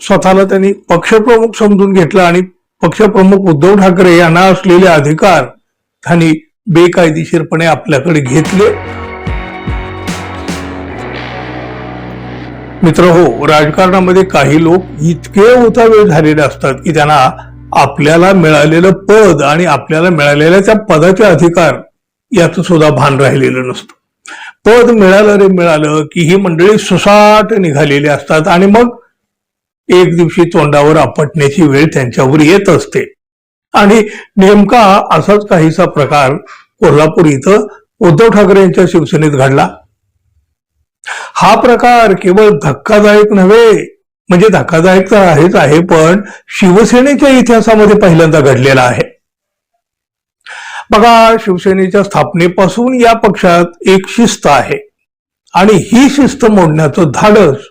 स्वतःला त्यांनी पक्षप्रमुख समजून घेतलं आणि पक्षप्रमुख उद्धव ठाकरे यांना असलेले अधिकार त्यांनी बेकायदेशीरपणे आपल्याकडे घेतले. मित्र हो, राजकारणामध्ये काही लोक इतके उतावीळ झालेले असतात की त्यांना आपल्याला मिळालेलं पद आणि आपल्याला मिळालेल्या त्या पदाचे अधिकार याचं सुद्धा भान राहिलेलं नसतं. पद मिळालं रे मिळालं की ही मंडळी सुसाट निघालेली असतात आणि मग एक दिवशी तोंडावर आपटण्याची वेळ त्यांच्यावर येत असते. आणि नेमका असाच काहीसा प्रकार कोल्हापूर इथं उद्धव ठाकरे यांच्या शिवसेनेत घडला. हा प्रकार केवळ धक्कादायक नव्हे, म्हणजे धक्कादायक तर आहेच आहे, पण शिवसेनेच्या इतिहासामध्ये पहिल्यांदा घडलेला आहे. बघा, शिवसेनेच्या स्थापनेपासून या पक्षात एक शिस्त आहे आणि ही शिस्त मोडण्याचं धाडस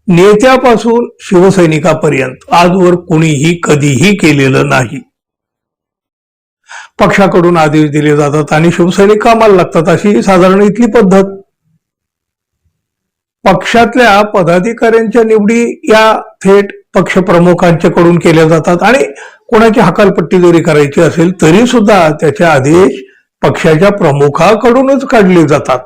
नेत्यापासून शिवसैनिकापर्यंत आजवर कोणीही कधीही केलेलं नाही. पक्षाकडून आदेश दिले जातात आणि शिवसैनिक कामाला लागतात, अशी साधारण इथली पद्धत. पक्षातल्या पदाधिकाऱ्यांच्या निवडी या थेट पक्षप्रमुखांच्याकडून केल्या जातात आणि कोणाची हकालपट्टी जरी करायची असेल तरी सुद्धा त्याचे आदेश पक्षाच्या प्रमुखाकडूनच काढले जातात.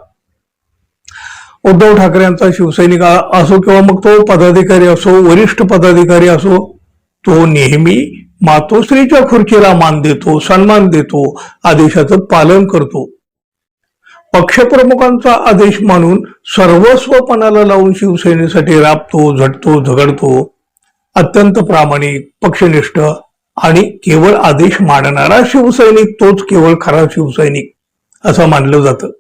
उद्धव ठाकरे यांचा शिवसैनिक असो किंवा मग तो पदाधिकारी असो, वरिष्ठ पदाधिकारी असो, तो नेहमी मातोश्रीच्या खुर्चीला मान देतो, सन्मान देतो, आदेशाचं पालन करतो. पक्षप्रमुखांचा आदेश मानून सर्वस्व पणाला लावून शिवसेनेसाठी राबतो, झटतो, झगडतो. अत्यंत प्रामाणिक, पक्षनिष्ठ आणि केवळ आदेश मानणारा शिवसैनिक तोच केवळ खरा शिवसैनिक असं मानलं जातं.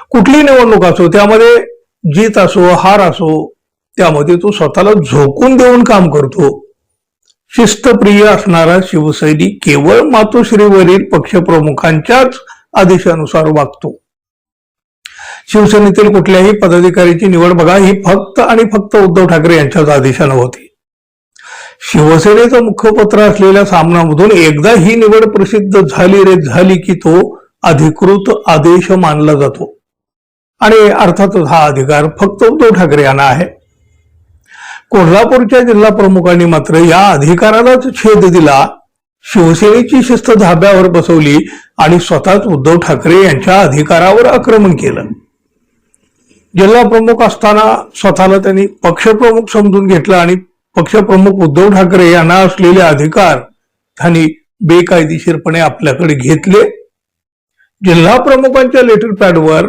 कुठली निवडणूक असो, त्यामध्ये जीत असो, हार असो, त्यामध्ये तो स्वतःला झोकून देऊन काम करतो. शिस्तप्रिय असणारा शिवसैनिक केवळ मातोश्रीवरील पक्षप्रमुखांच्याच आदेशानुसार वागतो. शिवसेनेतील कुठल्याही पदाधिकाऱ्याची निवड बघा, ही फक्त आणि फक्त उद्धव ठाकरे यांच्याच आदेशानं होती. शिवसेनेचं मुखपत्र असलेल्या सामनामधून एकदा ही निवड प्रसिद्ध झाली रे झाली की तो अधिकृत आदेश मानला जातो आणि अर्थातच हा अधिकार फक्त उद्धव ठाकरे यांना आहे. कोल्हापूरच्या जिल्हा प्रमुखांनी मात्र या अधिकारालाच छेद दिला, शिवसेनेची शिस्त धाब्यावर बसवली आणि स्वतःच उद्धव ठाकरे यांच्या अधिकारावर आक्रमण केलं. जिल्हा प्रमुख असताना स्वतःला त्यांनी पक्षप्रमुख समजून घेतलं आणि पक्षप्रमुख उद्धव ठाकरे यांना असलेले अधिकार त्यांनी बेकायदेशीरपणे आपल्याकडे घेतले. जिल्हा प्रमुखांच्या लेटर पॅडवर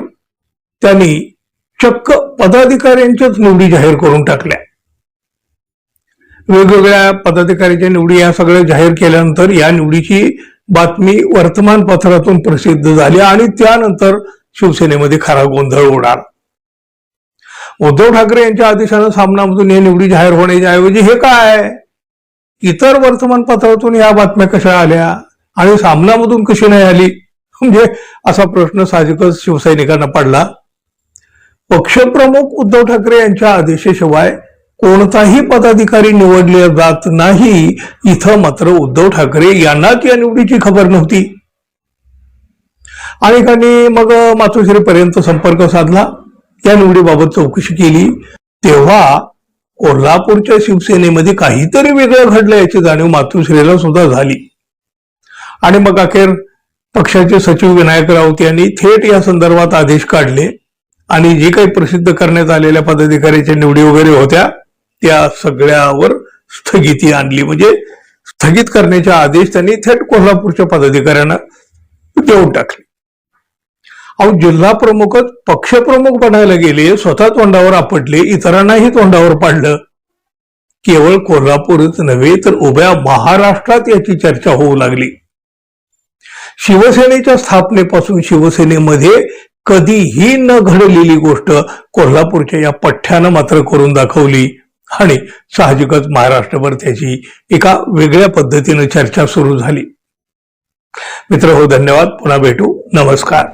त्यांनी चक्क पदाधिकाऱ्यांच्याच निवडी जाहीर करून टाकल्या. वेगवेगळ्या पदाधिकाऱ्यांच्या निवडी या सगळ्या जाहीर केल्यानंतर या निवडीची बातमी वर्तमानपत्रातून प्रसिद्ध झाली आणि त्यानंतर शिवसेनेमध्ये खरा गोंधळ उडाला. उद्धव ठाकरे यांच्या आदेशानं सामनामधून या निवडी जाहीर होण्याच्या ऐवजी हे काय, इतर वर्तमानपत्रातून या बातम्या कशा आल्या आणि सामनामधून कशी नाही आली, म्हणजे असा प्रश्न साहजिकच शिवसैनिकांना पडला. पक्षप्रमुख उद्धव ठाकरे यांच्या आदेशाशिवाय कोणताही पदाधिकारी निवडले जात नाही. इथं मात्र उद्धव ठाकरे यांनाच या निवडीची खबर नव्हती. अनेकांनी मग मातोश्रीपर्यंत संपर्क साधला, या निवडीबाबत चौकशी केली. तेव्हा कोल्हापूरच्या शिवसेनेमध्ये काहीतरी वेगळं घडलं याची जाणीव मातोश्रीला सुद्धा झाली. आणि मग अखेर पक्षाचे सचिव विनायक राऊत यांनी थेट या संदर्भात आदेश काढले आणि जे काही प्रसिद्ध करण्यात आलेल्या पदाधिकाऱ्याच्या निवडी वगैरे होत्या त्या सगळ्यावर स्थगिती आणली, म्हणजे स्थगित करण्याचे आदेश त्यांनी थेट कोल्हापूरच्या पदाधिकाऱ्यांना देऊन टाकले. अहो, जिल्हा प्रमुखच पक्षप्रमुख बनायला गेले, स्वतः तोंडावर आपटले, इतरांनाही तोंडावर पाडलं. केवळ कोल्हापूरच नव्हे तर उभ्या महाराष्ट्रात याची चर्चा होऊ लागली. शिवसेनेच्या स्थापनेपासून शिवसेनेमध्ये कधीही न घडलेली गोष्ट कोल्हापूरच्या या पठ्ठ्यानं मात्र करून दाखवली आणि साहजिकच महाराष्ट्रभर त्याची एका वेगळ्या पद्धतीनं चर्चा सुरू झाली. मित्र हो, धन्यवाद. पुन्हा भेटू. नमस्कार.